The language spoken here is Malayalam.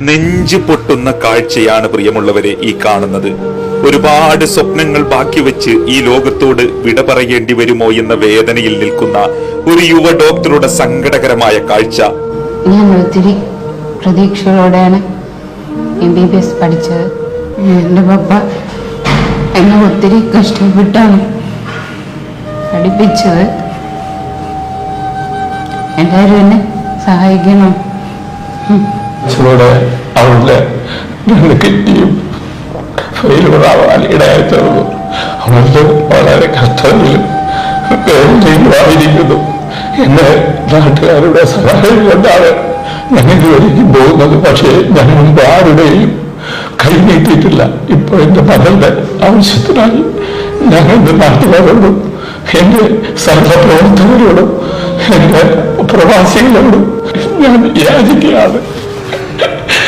നെഞ്ചു പൊട്ടുന്ന കാഴ്ചയാണ് പ്രിയമുള്ളവരെ ഈ കാണുന്നത്. ഒരുപാട് സ്വപ്നങ്ങൾ ബാക്കി വെച്ച് ഈ ലോകത്തോട് വിട പറയേണ്ടി വരുമോ എന്ന വേദനയിൽ നിൽക്കുന്ന ഒരു യുവ ഡോക്ടറുടെ സങ്കടകരമായ കാഴ്ച. ഞാൻ ഒത്തിരി പ്രതീക്ഷകളോടെയാണ് MBBS പഠിച്ചത്. എൻ്റെ പപ്പ എന്നെ ഒത്തിരി കഷ്ടപ്പെട്ടാണ് പഠിപ്പിച്ചത്. എല്ലാവരും എന്നെ സഹായിക്കണം. അവളുടെ 2 കിഡ്നിയും ഫെയിലുകളാവാൻ ഇടയായിത്തീർന്നു. അവളുടെ വളരെ കഷ്ടതയിലും വേദനയിലുമായിരിക്കുന്നു. എന്നെ നാട്ടുകാരുടെ സഹായം കൊണ്ടാണ് ഞങ്ങൾ ജോലിക്ക് പോകുന്നത്. പക്ഷേ ഞാൻ മുമ്പ് ആരുടെയും കൈ നീട്ടിയിട്ടില്ല. ഇപ്പോൾ എൻ്റെ മകളുടെ ആവശ്യത്തിനായി ഞാൻ എൻ്റെ നാട്ടുകാരോടും എൻ്റെ സഹപ്രവർത്തകരോടും എൻ്റെ പ്രവാസികളോടും ഞാൻ യാചിക്കുകയാണ്.